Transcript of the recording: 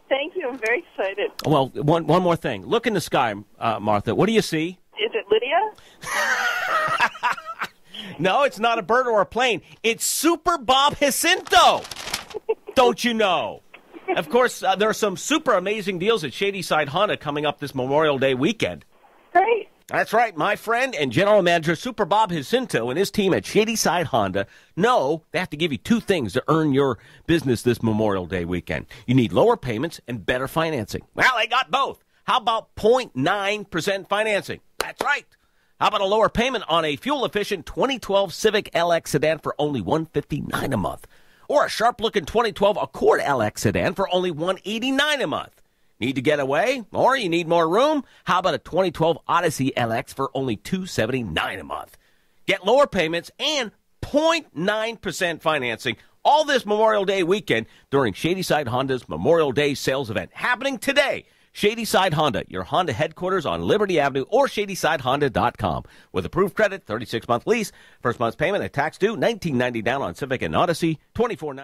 Thank you. I'm very excited. Well, one more thing. Look in the sky, Martha. What do you see? Is it Lydia? No, it's not a bird or a plane. It's Super Bob Jacinto. Don't you know? Of course, there are some super amazing deals at Shadyside Honda coming up this Memorial Day weekend. Great. That's right. My friend and general manager Super Bob Jacinto and his team at Shadyside Honda know they have to give you two things to earn your business this Memorial Day weekend. You need lower payments and better financing. Well, they got both. How about 0.9% financing? That's right. How about a lower payment on a fuel-efficient 2012 Civic LX sedan for only $159 a month? Or a sharp-looking 2012 Accord LX sedan for only $189 a month? Need to get away? Or you need more room? How about a 2012 Odyssey LX for only $279 a month? Get lower payments and 0.9% financing all this Memorial Day weekend during Shadyside Honda's Memorial Day sales event happening today. Shadyside Honda, your Honda headquarters on Liberty Avenue or ShadysideHonda.com. With approved credit, 36-month lease, first month's payment and tax due, $19.90 down on Civic and Odyssey, $24.90.